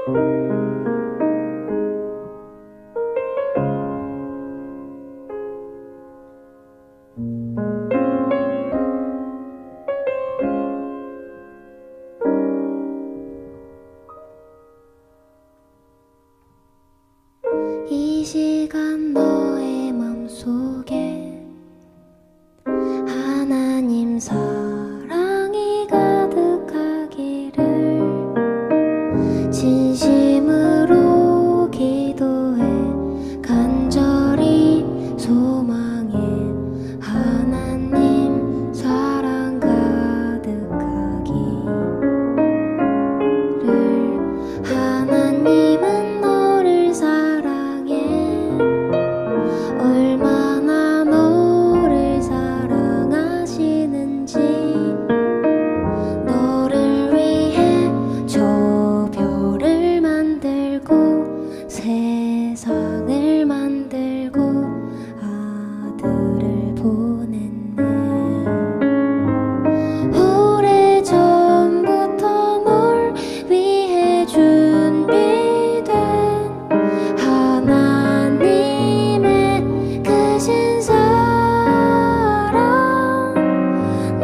이 시간 너의 맘속에 하나님 사랑이 가득하기를 진심으로 기도해 간절히 소망해. 하나님 사랑 가득하기를. 하나님은 너를 사랑해. 얼마나 너를 사랑하시는지. 너를 위해 저 별을 만들고 세상을 만들고 아들을 보냈네. 오래전부터 널 위해 준비된 하나님의 크신 사랑.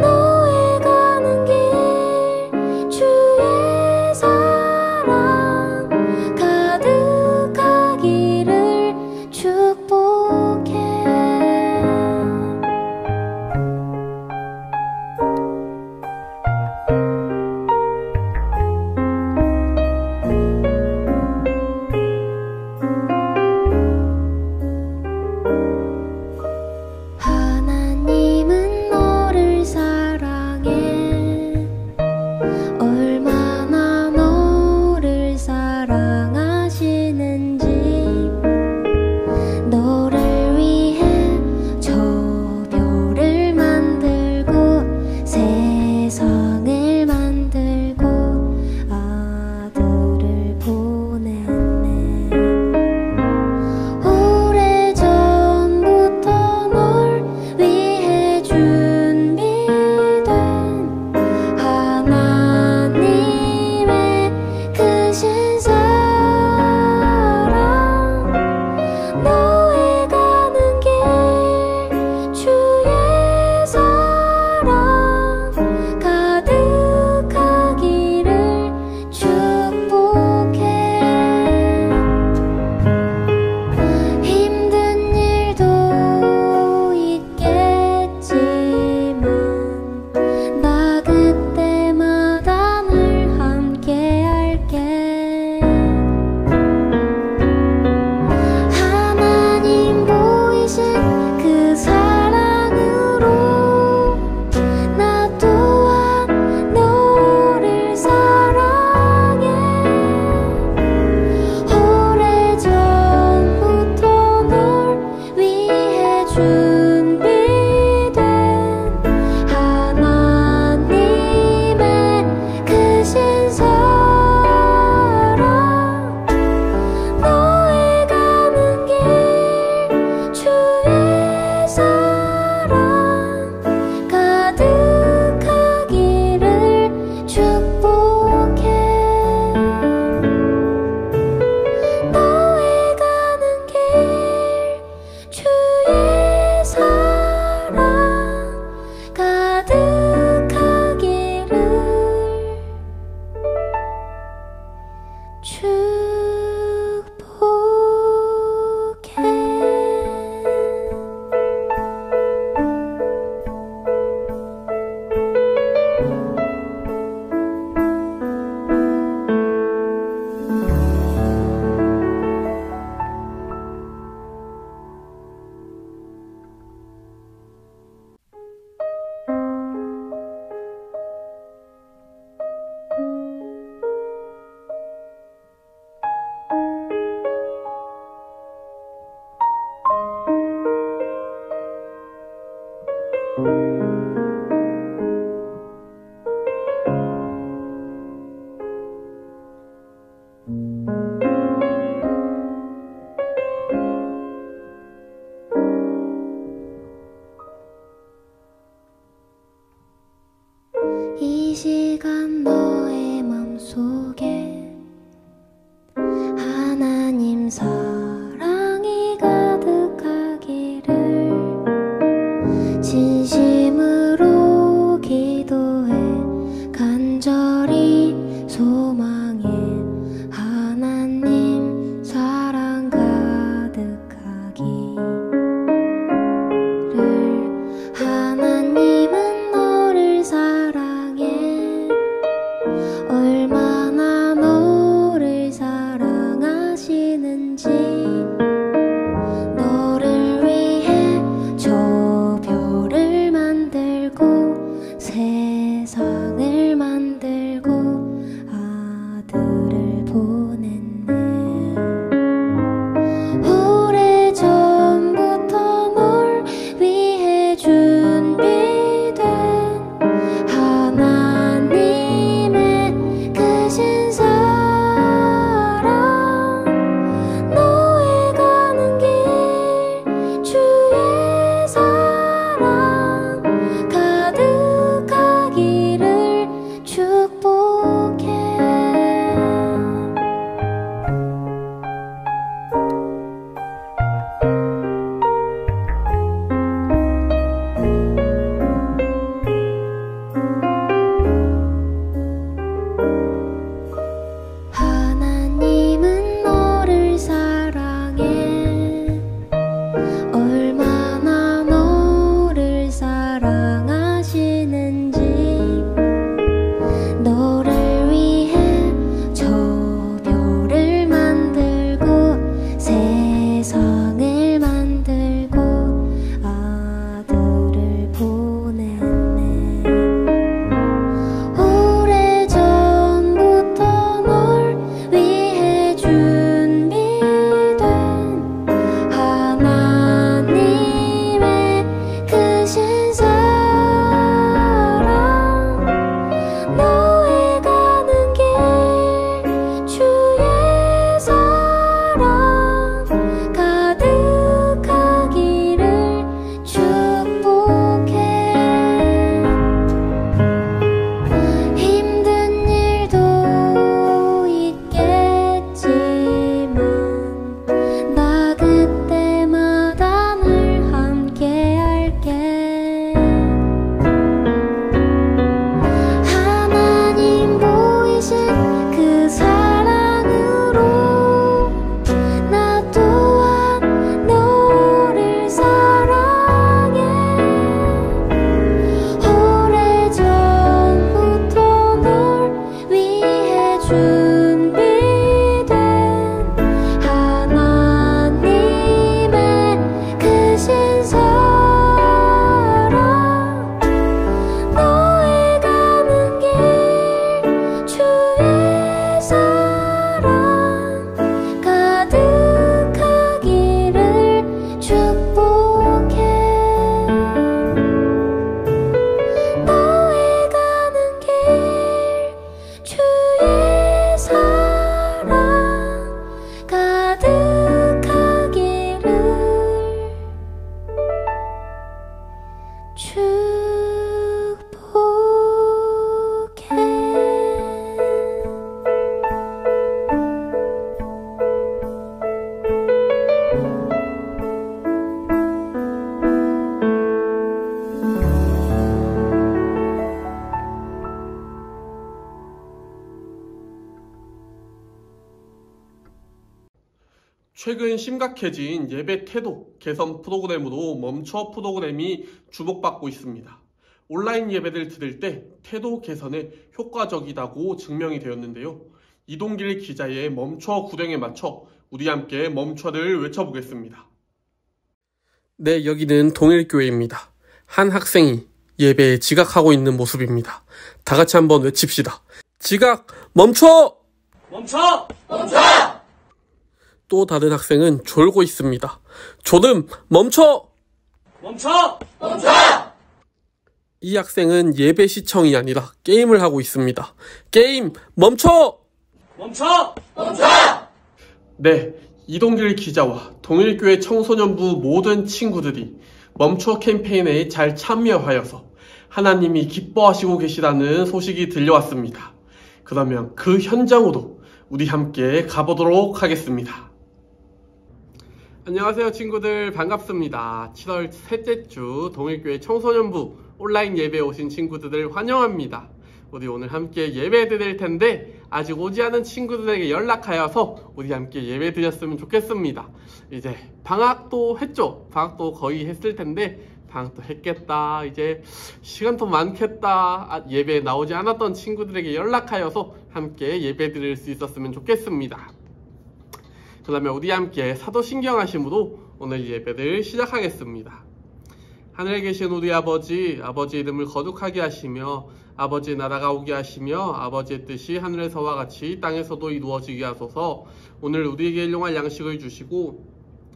너의 가는 길 주의 사랑 가득하기를 축복해. 하나님은 너를 사랑해. 얼마나 너를 사랑하시는지. 너를 위해 저 별을 만들고 세상을 만들고 아들을 보냈네. 오래전부터 널 위해 준비된 하나님의 크신 사랑. 너의 가는 길 주의 사랑 가득하기를 축복해. 힘든 일도 있겠지만 나 그때마다 늘 함께 할게. 하나님 보이신 그 사랑으로 나 또한 너를 사랑해. 오래전부터 널 위해 준비된 하나님의 크신 사랑. 너의 가는 길 주의 사랑 가득하기를 축복해. 너의 가는 길 주의 사랑 가득하기를 축복해. 최근 심각해진 예배 태도 개선 프로그램으로 멈춰 프로그램이 주목받고 있습니다. 온라인 예배를 드릴 때 태도 개선에 효과적이라고 증명이 되었는데요. 이동길 기자의 멈춰 구령에 맞춰 우리 함께 멈춰를 외쳐보겠습니다. 네, 여기는 동일교회입니다. 한 학생이 예배에 지각하고 있는 모습입니다. 다 같이 한번 외칩시다. 지각 멈춰! 멈춰! 멈춰! 또 다른 학생은 졸고 있습니다. 졸음 멈춰! 멈춰! 멈춰! 이 학생은 예배 시청이 아니라 게임을 하고 있습니다. 게임 멈춰! 멈춰! 멈춰! 네, 이동길 기자와 동일교회 청소년부 모든 친구들이 멈춰 캠페인에 잘 참여하여서 하나님이 기뻐하시고 계시다는 소식이 들려왔습니다. 그러면 그 현장으로 우리 함께 가보도록 하겠습니다. 안녕하세요 친구들, 반갑습니다. 7월 셋째 주 동일교회 청소년부 온라인 예배에 오신 친구들을 환영합니다. 우리 오늘 함께 예배 드릴 텐데 아직 오지 않은 친구들에게 연락하여서 우리 함께 예배 드렸으면 좋겠습니다. 이제 방학도 했죠. 방학도 거의 했을 텐데 방학도 했겠다, 이제 시간도 많겠다, 예배에 나오지 않았던 친구들에게 연락하여서 함께 예배 드릴 수 있었으면 좋겠습니다. 그러면 우리 함께 사도신경하심으로 오늘 예배를 시작하겠습니다. 하늘에 계신 우리 아버지, 아버지의 이름을 거룩하게 하시며 아버지의 나라가 오게 하시며 아버지의 뜻이 하늘에서와 같이 땅에서도 이루어지게 하소서. 오늘 우리에게 일용할 양식을 주시고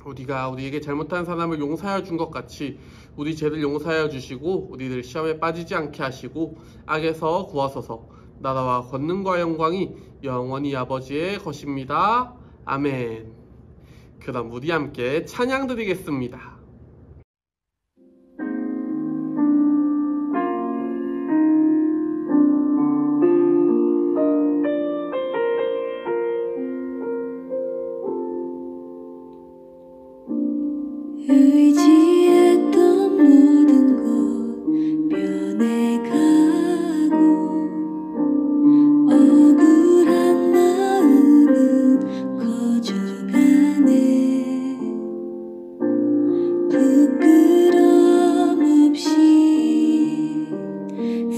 우리가 우리에게 잘못한 사람을 용서하여 준 것 같이 우리 죄를 용서하여 주시고 우리를 시험에 빠지지 않게 하시고 악에서 구하소서. 나라와 권능과 영광이 영원히 아버지의 것입니다. 아멘. 그럼 우리 함께 찬양 드리겠습니다. 의지했던 모든 것 변해가고 억울한 마음은 커져가네. 부끄럼 없이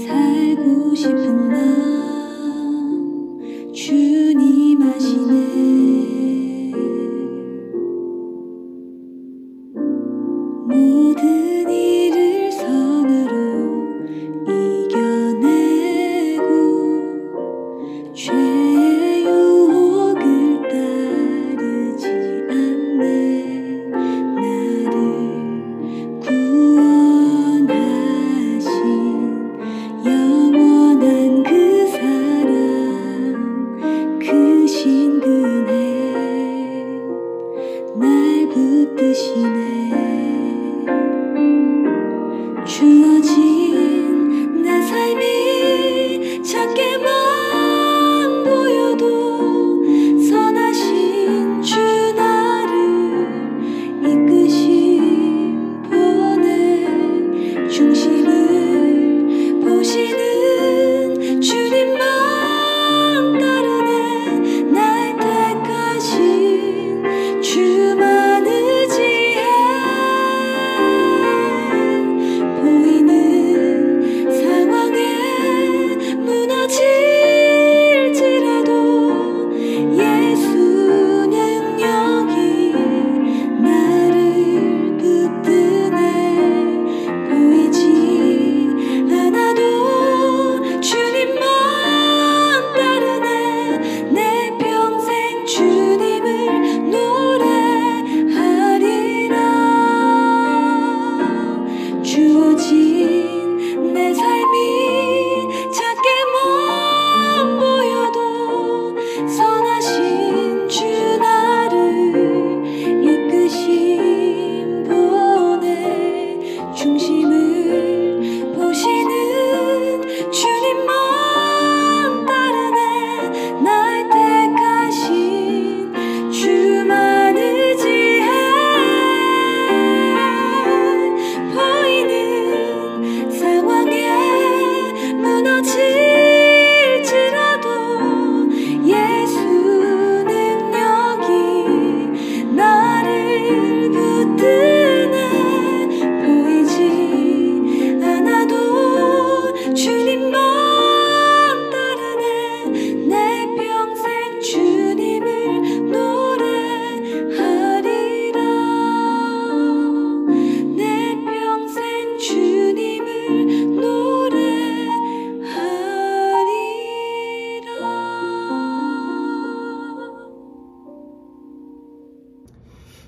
살고 싶은 마음 주님 아시네. 모든 일을 선으로 이겨내고 죄의 유혹을 따르지 않네. 나를 구원하신 영원한 그 사랑, 그 신근혜 날 붙드시네. 주어진 내 삶이 작게만 보여도 선하신 주 나를 이끄심 보내. 중심을 보시는 주님만 따르네. 날 택하신 주만 의지해. 보이는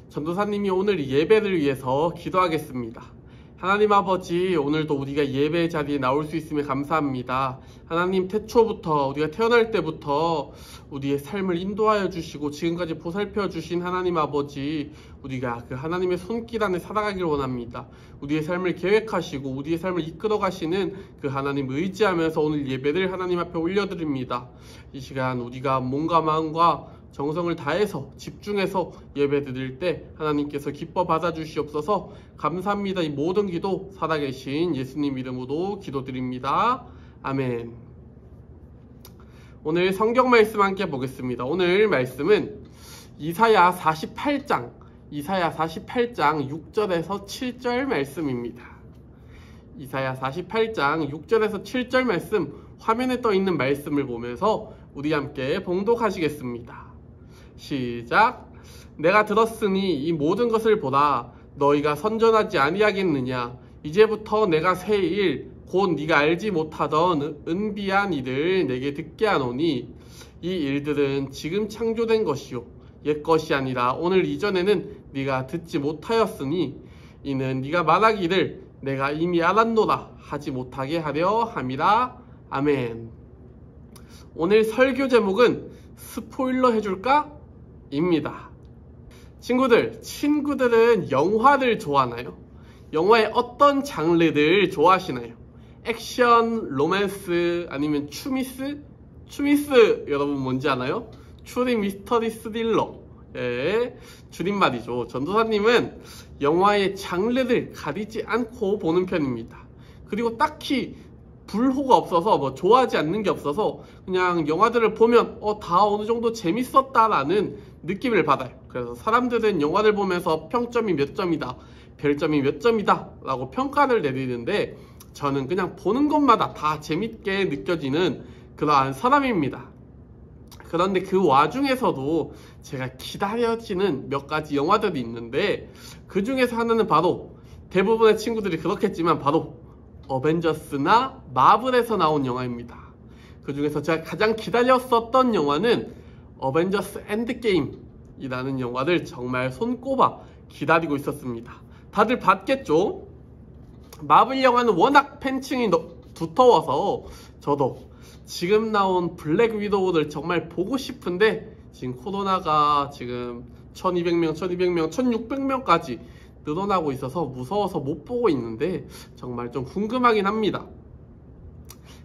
전도사님이 오늘 예배를 위해서 기도하겠습니다. 하나님 아버지, 오늘도 우리가 예배 자리에 나올 수 있으면 감사합니다. 하나님, 태초부터 우리가 태어날 때부터 우리의 삶을 인도하여 주시고 지금까지 보살펴 주신 하나님 아버지, 우리가 그 하나님의 손길 안에 살아가길 원합니다. 우리의 삶을 계획하시고 우리의 삶을 이끌어 가시는 그 하나님 의지하면서 오늘 예배를 하나님 앞에 올려드립니다. 이 시간 우리가 몸과 마음과 정성을 다해서 집중해서 예배 드릴 때 하나님께서 기뻐 받아주시옵소서. 감사합니다. 이 모든 기도 살아계신 예수님 이름으로 기도드립니다. 아멘. 오늘 성경 말씀 함께 보겠습니다. 오늘 말씀은 이사야 48장 6절에서 7절 말씀입니다. 이사야 48장 6절에서 7절 말씀, 화면에 떠 있는 말씀을 보면서 우리 함께 봉독하시겠습니다. 시작. 내가 들었으니 이 모든 것을 보라. 너희가 선전하지 아니하겠느냐. 이제부터 내가 새 일 곧 네가 알지 못하던 은비한 일을 내게 듣게 하노니 이 일들은 지금 창조된 것이요 옛 것이 아니라 오늘 이전에는 네가 듣지 못하였으니 이는 네가 말하기를 내가 이미 알았노라 하지 못하게 하려 함이라. 아멘. 오늘 설교 제목은 스포일러 해줄까? 입니다. 친구들은 영화를 좋아하나요? 영화의 어떤 장르를 좋아하시나요? 액션, 로맨스, 아니면 추미스? 추미스 여러분 뭔지 아나요? 추리 미스터리 스릴러. 예, 줄임말이죠. 전도사님은 영화의 장르를 가리지 않고 보는 편입니다. 그리고 딱히 불호가 없어서 뭐 좋아하지 않는 게 없어서 그냥 영화들을 보면 다 어느 정도 재밌었다라는 느낌을 받아요. 그래서 사람들은 영화를 보면서 평점이 몇 점이다, 별점이 몇 점이다 라고 평가를 내리는데 저는 그냥 보는 것마다 다 재밌게 느껴지는 그러한 사람입니다. 그런데 그 와중에서도 제가 기다려지는 몇 가지 영화들이 있는데 그 중에서 하나는 바로, 대부분의 친구들이 그렇겠지만 바로 어벤져스나 마블에서 나온 영화입니다. 그 중에서 제가 가장 기다렸었던 영화는 어벤져스 엔드게임이라는 영화를 정말 손꼽아 기다리고 있었습니다. 다들 봤겠죠? 마블 영화는 워낙 팬층이 두터워서 저도 지금 나온 블랙 위도우를 정말 보고 싶은데 지금 코로나가 지금 1200명, 1600명까지 늘어나고 있어서 무서워서 못 보고 있는데 정말 좀 궁금하긴 합니다.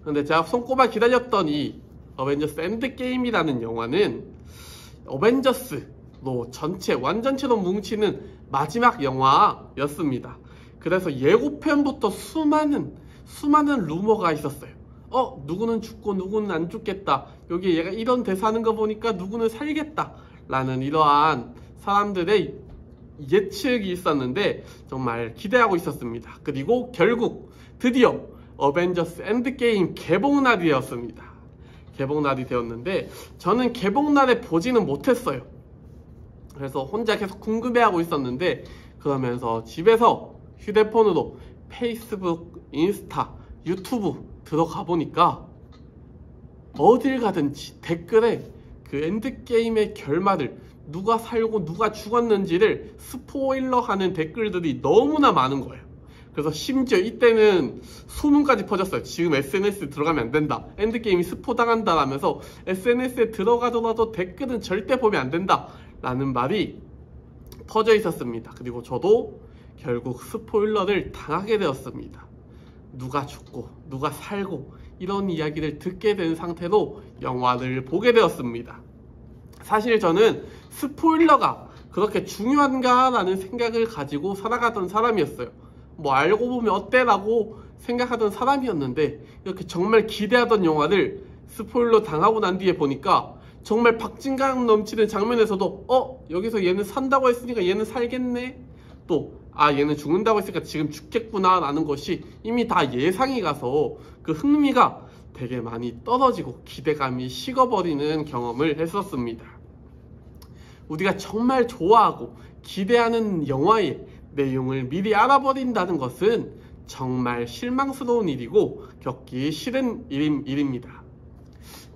근데 제가 손꼽아 기다렸던 이 어벤져스 엔드게임이라는 영화는 어벤져스로 전체 완전체로 뭉치는 마지막 영화였습니다. 그래서 예고편부터 수많은 루머가 있었어요. 누구는 죽고 누구는 안 죽겠다, 여기 얘가 이런 대사 하는 거 보니까 누구는 살겠다 라는 이러한 사람들의 예측이 있었는데 정말 기대하고 있었습니다. 그리고 결국 드디어 어벤져스 엔드게임 개봉날이 되었습니다. 개봉날이 되었는데 저는 개봉날에 보지는 못했어요. 그래서 혼자 계속 궁금해하고 있었는데 그러면서 집에서 휴대폰으로 페이스북, 인스타, 유튜브 들어가 보니까 어딜 가든지 댓글에 그 엔드게임의 결말을, 누가 살고 누가 죽었는지를 스포일러하는 댓글들이 너무나 많은 거예요. 그래서 심지어 이때는 소문까지 퍼졌어요. 지금 SNS에 들어가면 안 된다, 엔드게임이 스포당한다 라면서 SNS에 들어가더라도 댓글은 절대 보면 안 된다 라는 말이 퍼져 있었습니다. 그리고 저도 결국 스포일러를 당하게 되었습니다. 누가 죽고 누가 살고 이런 이야기를 듣게 된 상태로 영화를 보게 되었습니다. 사실 저는 스포일러가 그렇게 중요한가 라는 생각을 가지고 살아가던 사람이었어요. 뭐 알고 보면 어때 라고 생각하던 사람이었는데 이렇게 정말 기대하던 영화를 스포일러 당하고 난 뒤에 보니까 정말 박진감 넘치는 장면에서도 여기서 얘는 산다고 했으니까 얘는 살겠네, 또 얘는 죽는다고 했으니까 지금 죽겠구나 라는 것이 이미 다 예상이 가서 그 흥미가 되게 많이 떨어지고 기대감이 식어버리는 경험을 했었습니다. 우리가 정말 좋아하고 기대하는 영화의 내용을 미리 알아버린다는 것은 정말 실망스러운 일이고 겪기 싫은 일입니다.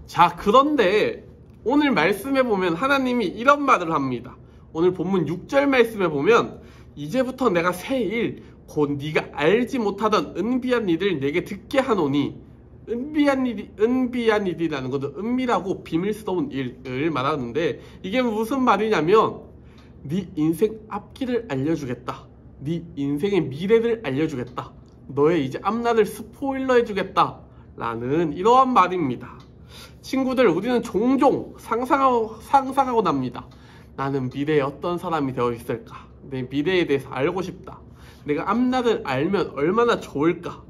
자, 그런데 오늘 말씀해 보면 하나님이 이런 말을 합니다. 오늘 본문 6절 말씀에 보면 이제부터 내가 새 일 곧 네가 알지 못하던 은비한 일을 내게 듣게 하노니, 은비한 일이라는 것은 은밀하고 비밀스러운 일을 말하는데, 이게 무슨 말이냐면 네 인생 앞길을 알려주겠다, 네 인생의 미래를 알려주겠다, 너의 이제 앞날을 스포일러 해주겠다 라는 이러한 말입니다. 친구들, 우리는 종종 상상하고 납니다. 나는 미래에 어떤 사람이 되어 있을까, 내 미래에 대해서 알고 싶다, 내가 앞날을 알면 얼마나 좋을까.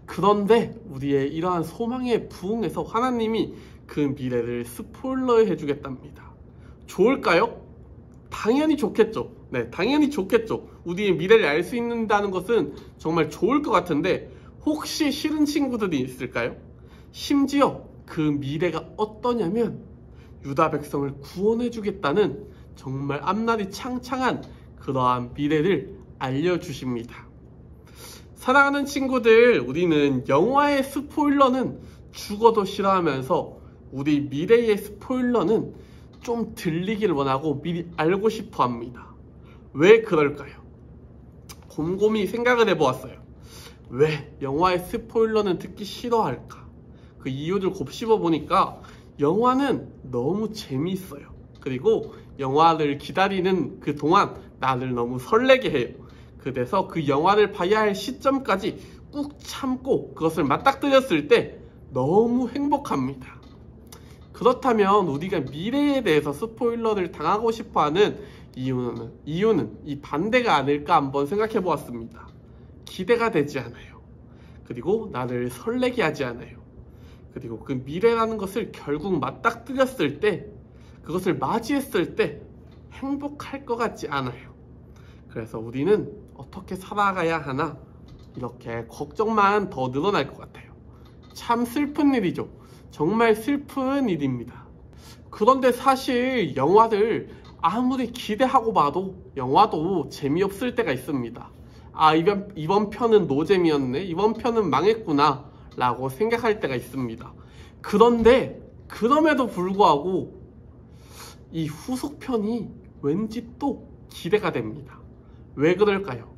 그런데 우리의 이러한 소망에 부응해서 하나님이 그 미래를 스포일러 해주겠답니다. 좋을까요? 당연히 좋겠죠. 네, 당연히 좋겠죠. 우리의 미래를 알 수 있다는 것은 정말 좋을 것 같은데, 혹시 싫은 친구들이 있을까요? 심지어 그 미래가 어떠냐면 유다 백성을 구원해 주겠다는 정말 앞날이 창창한 그러한 미래를 알려주십니다. 사랑하는 친구들, 우리는 영화의 스포일러는 죽어도 싫어하면서 우리 미래의 스포일러는 좀 들리기를 원하고 미리 알고 싶어 합니다. 왜 그럴까요? 곰곰이 생각을 해보았어요. 왜 영화의 스포일러는 듣기 싫어할까? 그 이유를 곱씹어 보니까 영화는 너무 재미있어요. 그리고 영화를 기다리는 그 동안 나를 너무 설레게 해요. 그래서 그 영화를 봐야 할 시점까지 꾹 참고 그것을 맞닥뜨렸을 때 너무 행복합니다. 그렇다면 우리가 미래에 대해서 스포일러를 당하고 싶어하는 이유는 이 반대가 아닐까 한번 생각해 보았습니다. 기대가 되지 않아요. 그리고 나를 설레게 하지 않아요. 그리고 그 미래라는 것을 결국 맞닥뜨렸을 때, 그것을 맞이했을 때 행복할 것 같지 않아요. 그래서 우리는 어떻게 살아가야 하나, 이렇게 걱정만 더 늘어날 것 같아요. 참 슬픈 일이죠. 정말 슬픈 일입니다. 그런데 사실 영화를 아무리 기대하고 봐도 영화도 재미없을 때가 있습니다. 아, 이번 편은 노잼이었네, 이번 편은 망했구나 라고 생각할 때가 있습니다. 그런데 그럼에도 불구하고 이 후속편이 왠지 또 기대가 됩니다. 왜 그럴까요?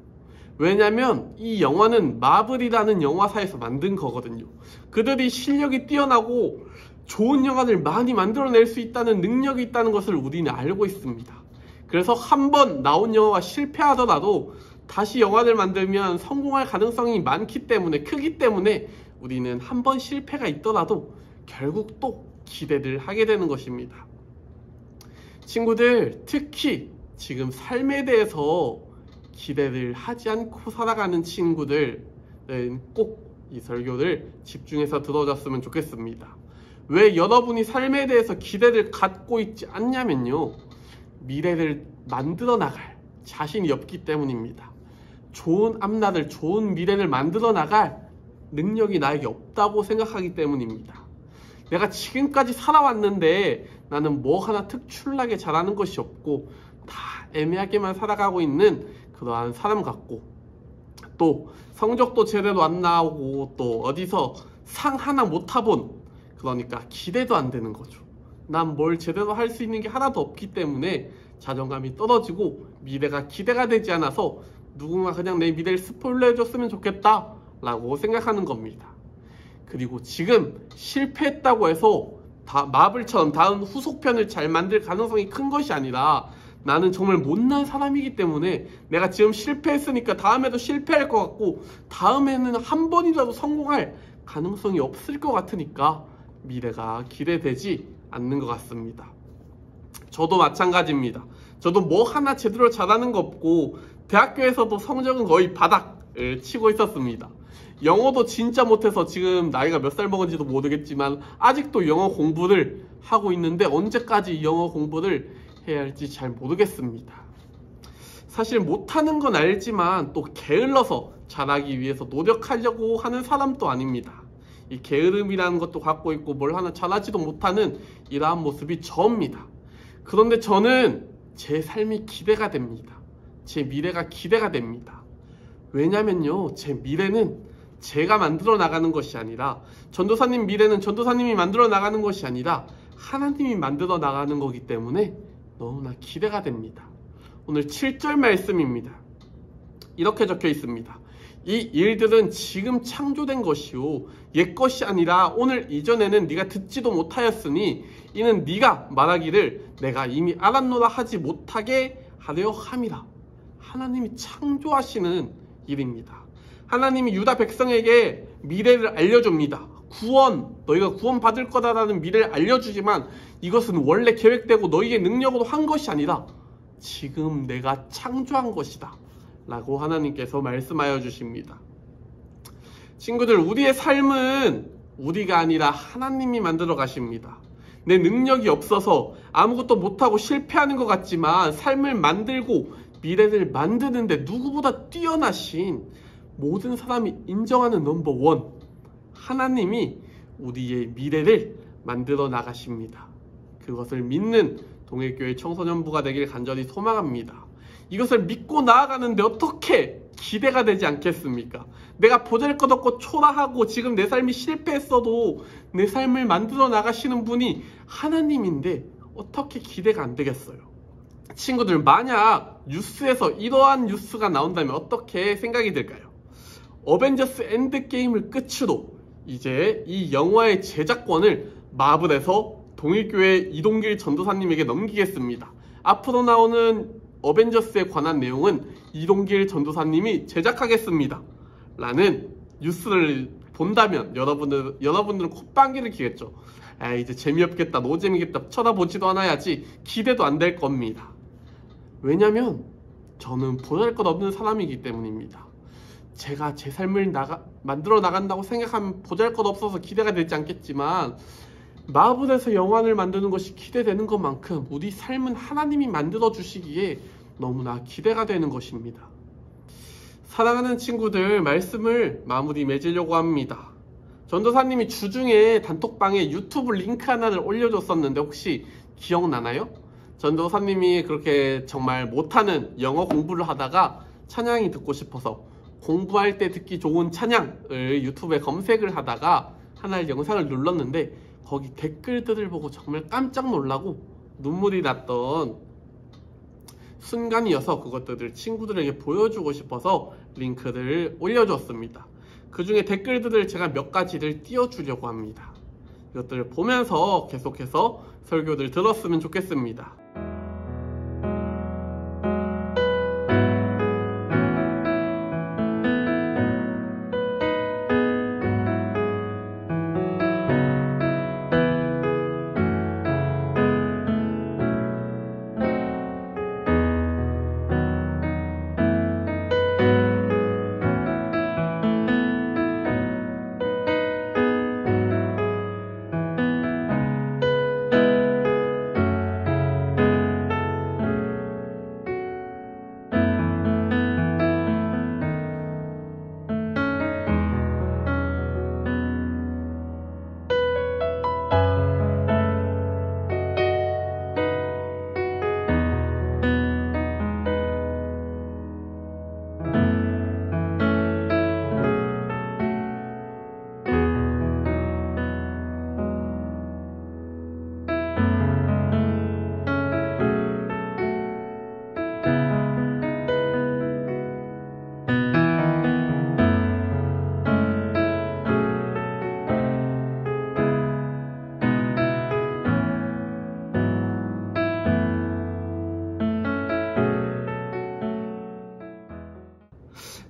왜냐면 이 영화는 마블이라는 영화사에서 만든 거거든요. 그들이 실력이 뛰어나고 좋은 영화를 많이 만들어낼 수 있다는 능력이 있다는 것을 우리는 알고 있습니다. 그래서 한번 나온 영화가 실패하더라도 다시 영화를 만들면 성공할 가능성이 많기 때문에, 크기 때문에 우리는 한번 실패가 있더라도 결국 또 기대를 하게 되는 것입니다. 친구들, 특히 지금 삶에 대해서 기대를 하지 않고 살아가는 친구들은 꼭 이 설교를 집중해서 들어줬으면 좋겠습니다. 왜 여러분이 삶에 대해서 기대를 갖고 있지 않냐면요, 미래를 만들어 나갈 자신이 없기 때문입니다. 좋은 앞날을, 좋은 미래를 만들어 나갈 능력이 나에게 없다고 생각하기 때문입니다. 내가 지금까지 살아왔는데 나는 뭐 하나 특출나게 잘하는 것이 없고 다 애매하게만 살아가고 있는 그러한 사람 같고, 또 성적도 제대로 안 나오고 또 어디서 상 하나 못 타본, 그러니까 기대도 안 되는 거죠. 난 뭘 제대로 할 수 있는 게 하나도 없기 때문에 자존감이 떨어지고 미래가 기대가 되지 않아서 누군가 그냥 내 미래를 스포일러 해줬으면 좋겠다 라고 생각하는 겁니다. 그리고 지금 실패했다고 해서 마블처럼 다음 후속편을 잘 만들 가능성이 큰 것이 아니라, 나는 정말 못난 사람이기 때문에 내가 지금 실패했으니까 다음에도 실패할 것 같고 다음에는 한 번이라도 성공할 가능성이 없을 것 같으니까 미래가 기대되지 않는 것 같습니다. 저도 마찬가지입니다. 저도 뭐 하나 제대로 잘하는 거 없고 대학교에서도 성적은 거의 바닥을 치고 있었습니다. 영어도 진짜 못해서 지금 나이가 몇 살 먹은지도 모르겠지만 아직도 영어 공부를 하고 있는데 언제까지 영어 공부를 해야 할지 잘 모르겠습니다. 사실 못하는 건 알지만 또 게을러서 잘하기 위해서 노력하려고 하는 사람도 아닙니다. 이 게으름이라는 것도 갖고 있고 뭘 하나 잘하지도 못하는 이러한 모습이 저입니다. 그런데 저는 제 삶이 기대가 됩니다. 제 미래가 기대가 됩니다. 왜냐면요, 제 미래는 제가 만들어 나가는 것이 아니라, 전도사님 미래는 전도사님이 만들어 나가는 것이 아니라 하나님이 만들어 나가는 거기 때문에 너무나 기대가 됩니다. 오늘 7절 말씀입니다. 이렇게 적혀 있습니다. 이 일들은 지금 창조된 것이요 옛 것이 아니라 오늘 이전에는 네가 듣지도 못하였으니 이는 네가 말하기를 내가 이미 알았노라 하지 못하게 하려 함이라. 하나님이 창조하시는 일입니다. 하나님이 유다 백성에게 미래를 알려줍니다. 너희가 구원 받을 거다라는 미래를 알려주지만 이것은 원래 계획되고 너희의 능력으로 한 것이 아니라 지금 내가 창조한 것이다 라고 하나님께서 말씀하여 주십니다. 친구들, 우리의 삶은 우리가 아니라 하나님이 만들어 가십니다. 내 능력이 없어서 아무것도 못하고 실패하는 것 같지만 삶을 만들고 미래를 만드는데 누구보다 뛰어나신 모든 사람이 인정하는 넘버원 하나님이 우리의 미래를 만들어 나가십니다. 그것을 믿는 동일교회 청소년부가 되길 간절히 소망합니다. 이것을 믿고 나아가는데 어떻게 기대가 되지 않겠습니까? 내가 보잘것없고 초라하고 지금 내 삶이 실패했어도 내 삶을 만들어 나가시는 분이 하나님인데 어떻게 기대가 안 되겠어요? 친구들, 만약 뉴스에서 이러한 뉴스가 나온다면 어떻게 생각이 들까요? 어벤져스 엔드게임을 끝으로 이제 이 영화의 제작권을 마블에서 동일교회 이동길 전도사님에게 넘기겠습니다. 앞으로 나오는 어벤져스에 관한 내용은 이동길 전도사님이 제작하겠습니다 라는 뉴스를 본다면 여러분들은 콧방귀를 뀌겠죠. 이제 재미없겠다, 노잼이겠다, 쳐다보지도 않아야지, 기대도 안 될 겁니다. 왜냐면 저는 보잘것없는 사람이기 때문입니다. 제가 제 삶을 만들어 나간다고 생각하면 보잘것없어서 기대가 되지 않겠지만 마블에서 영화를 만드는 것이 기대되는 것만큼 우리 삶은 하나님이 만들어 주시기에 너무나 기대가 되는 것입니다. 사랑하는 친구들, 말씀을 마무리 맺으려고 합니다. 전도사님이 주중에 단톡방에 유튜브 링크 하나를 올려줬었는데 혹시 기억나나요? 전도사님이 그렇게 정말 못하는 영어 공부를 하다가 찬양이 듣고 싶어서 공부할 때 듣기 좋은 찬양을 유튜브에 검색을 하다가 하나의 영상을 눌렀는데 거기 댓글들을 보고 정말 깜짝 놀라고 눈물이 났던 순간이어서 그것들을 친구들에게 보여주고 싶어서 링크를 올려줬습니다. 그 중에 댓글들을 제가 몇 가지를 띄워주려고 합니다. 이것들을 보면서 계속해서 설교를 들었으면 좋겠습니다.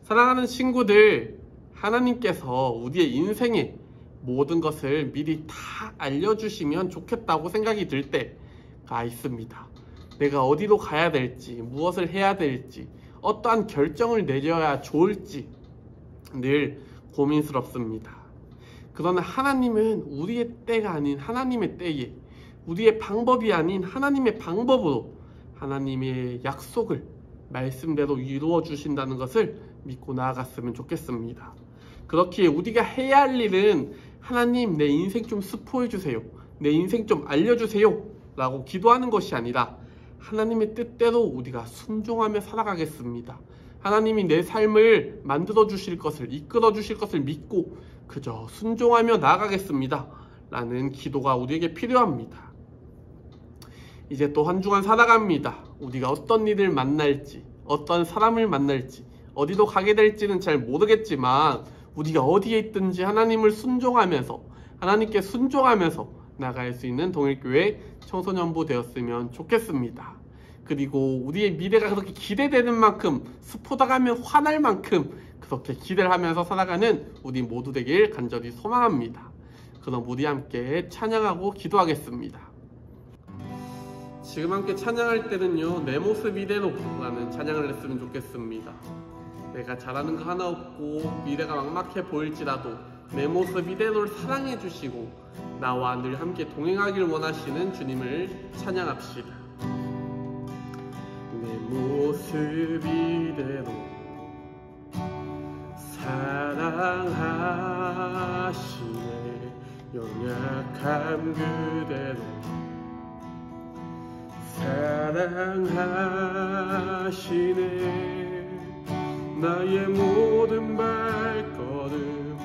사랑하는 친구들, 하나님께서 우리의 인생의 모든 것을 미리 다 알려주시면 좋겠다고 생각이 들 때가 있습니다. 내가 어디로 가야 될지, 무엇을 해야 될지, 어떠한 결정을 내려야 좋을지 늘 고민스럽습니다. 그러나 하나님은 우리의 때가 아닌 하나님의 때에, 우리의 방법이 아닌 하나님의 방법으로 하나님의 약속을 말씀대로 이루어 주신다는 것을 믿고 나아갔으면 좋겠습니다. 그렇기에 우리가 해야 할 일은 하나님, 내 인생 좀 스포해 주세요, 내 인생 좀 알려주세요 라고 기도하는 것이 아니라 하나님의 뜻대로 우리가 순종하며 살아가겠습니다. 하나님이 내 삶을 만들어 주실 것을, 이끌어 주실 것을 믿고 그저 순종하며 나아가겠습니다 라는 기도가 우리에게 필요합니다. 이제 또 한 주간 살아갑니다. 우리가 어떤 일을 만날지, 어떤 사람을 만날지, 어디로 가게 될지는 잘 모르겠지만 우리가 어디에 있든지 하나님을 순종하면서, 하나님께 순종하면서 나갈 수 있는 동일교회 청소년부 되었으면 좋겠습니다. 그리고 우리의 미래가 그렇게 기대되는 만큼, 스포다 가면 화날 만큼 그렇게 기대를 하면서 살아가는 우리 모두 되길 간절히 소망합니다. 그럼 우리 함께 찬양하고 기도하겠습니다. 지금 함께 찬양할 때는요, 내 모습 이대로 라는 찬양을 했으면 좋겠습니다. 내가 잘하는 거 하나 없고 미래가 막막해 보일지라도 내 모습 이대로를 사랑해 주시고 나와 늘 함께 동행하길 원하시는 주님을 찬양합시다. 내 모습 이대로 사랑하시네. 연약함 그대로 사랑하시네. 나의 모든 발걸음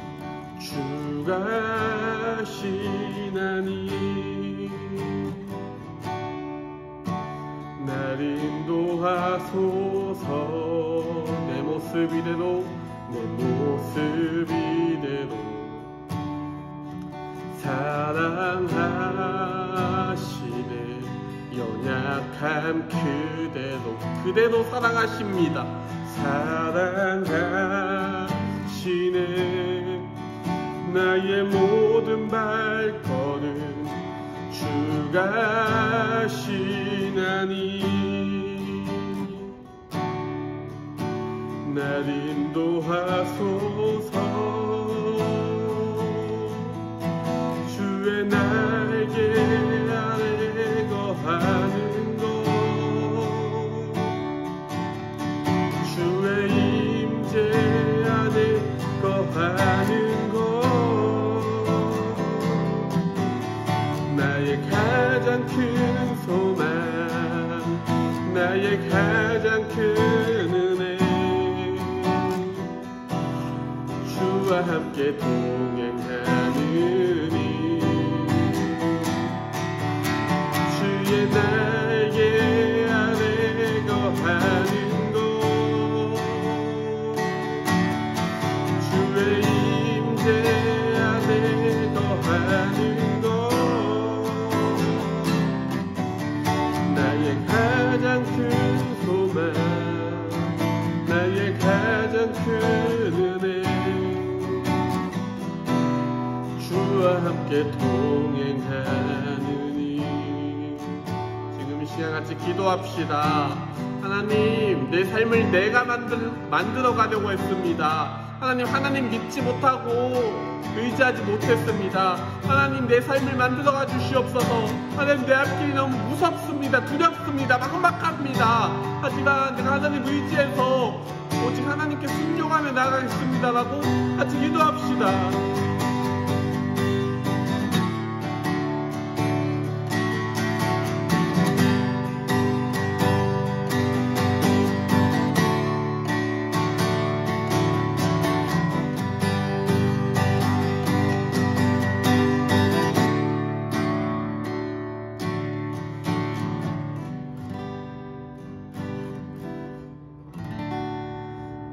주가 하시나니 날 인도하소서. 내 모습 이대로, 내 모습 이대로 사랑하시네. 연약함 그대로 사랑하십니다. 사랑하시네. 나의 모든 발걸음 주가 하시나니 날 인도하소서. 주의 날개 아래 거하는 것, 주의 임재 안에 거하는 것, 나의 가장 큰 소망, 나의 가장 큰 은혜, 주와 함께 동행하느니 주의 날개 아래 거하는 것, 주의 임재 안에 거하는 것, 나의 가장 큰 소망, 나의 가장 큰 은혜, 주와 함께 동행하느니. 지금 이 시간 같이 기도합시다. 하나님, 내 삶을 내가 만들어 가려고 했습니다. 하나님 믿지 못하고 의지하지 못했습니다. 하나님, 내 삶을 만들어가 주시옵소서. 하나님, 내 앞길이 너무 무섭습니다. 두렵습니다. 막막합니다. 하지만 내가 하나님 의지해서 오직 하나님께 순종하며 나아가겠습니다라고 같이 기도합시다.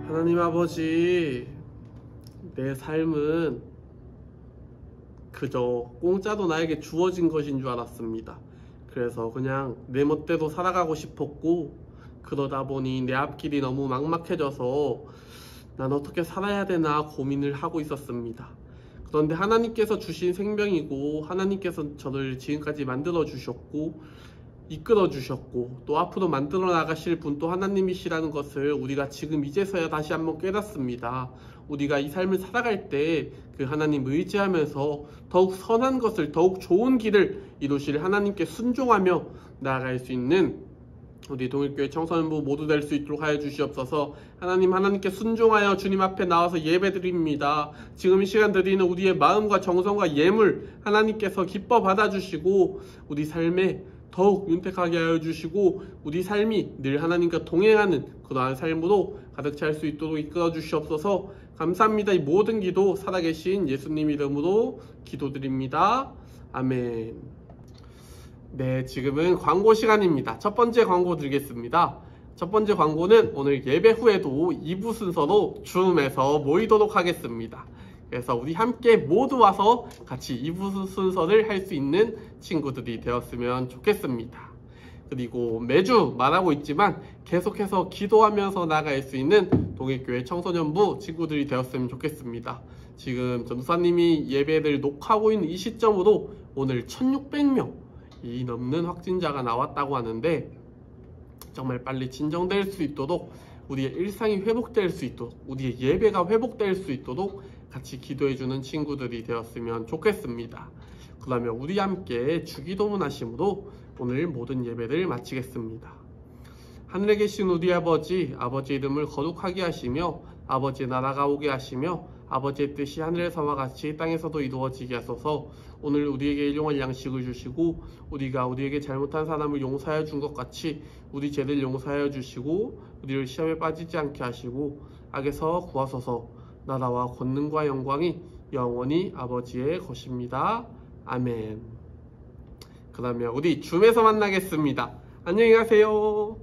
하나님 아버지, 내 삶은 그저 공짜로 나에게 주어진 것인 줄 알았습니다. 그래서 그냥 내 멋대로 살아가고 싶었고, 그러다 보니 내 앞길이 너무 막막해져서 난 어떻게 살아야 되나 고민을 하고 있었습니다. 그런데 하나님께서 주신 생명이고, 하나님께서 저를 지금까지 만들어 주셨고 이끌어 주셨고, 또 앞으로 만들어 나가실 분 또 하나님이시라는 것을 우리가 지금 이제서야 다시 한번 깨닫습니다. 우리가 이 삶을 살아갈 때 그 하나님 의지하면서 더욱 선한 것을, 더욱 좋은 길을 이루실 하나님께 순종하며 나아갈 수 있는 우리 동일교회 청소년부 모두 될 수 있도록 하여 주시옵소서. 하나님께 순종하여 주님 앞에 나와서 예배드립니다. 지금 이 시간 드리는 우리의 마음과 정성과 예물 하나님께서 기뻐 받아주시고 우리 삶에 더욱 윤택하게 하여 주시고 우리 삶이 늘 하나님과 동행하는 그러한 삶으로 가득 찰 수 있도록 이끌어 주시옵소서. 감사합니다. 이 모든 기도 살아계신 예수님 이름으로 기도드립니다. 아멘. 네, 지금은 광고 시간입니다. 첫 번째 광고 드리겠습니다. 첫 번째 광고는 오늘 예배 후에도 2부 순서로 줌에서 모이도록 하겠습니다. 그래서 우리 함께 모두 와서 같이 2부 순서를 할 수 있는 친구들이 되었으면 좋겠습니다. 그리고 매주 말하고 있지만 계속해서 기도하면서 나갈 수 있는 동일교회 청소년부 친구들이 되었으면 좋겠습니다. 지금 전도사님이 예배를 녹화하고 있는 이 시점으로 오늘 1600명이 넘는 확진자가 나왔다고 하는데 정말 빨리 진정될 수 있도록 우리의 일상이 회복될 수 있도록 우리의 예배가 회복될 수 있도록 같이 기도해주는 친구들이 되었으면 좋겠습니다. 그러면 우리 함께 주기도문 하심으로 오늘 모든 예배를 마치겠습니다. 하늘에 계신 우리 아버지, 아버지의 이름을 거룩하게 하시며 아버지의 나라가 오게 하시며 아버지의 뜻이 하늘에서와 같이 땅에서도 이루어지게 하소서. 오늘 우리에게 일용할 양식을 주시고 우리가 우리에게 잘못한 사람을 용서하여 준 것 같이 우리 죄를 용서하여 주시고 우리를 시험에 빠지지 않게 하시고 악에서 구하소서. 나라와 권능과 영광이 영원히 아버지의 것입니다. 아멘. 그러면 우리 줌에서 만나겠습니다. 안녕히 가세요.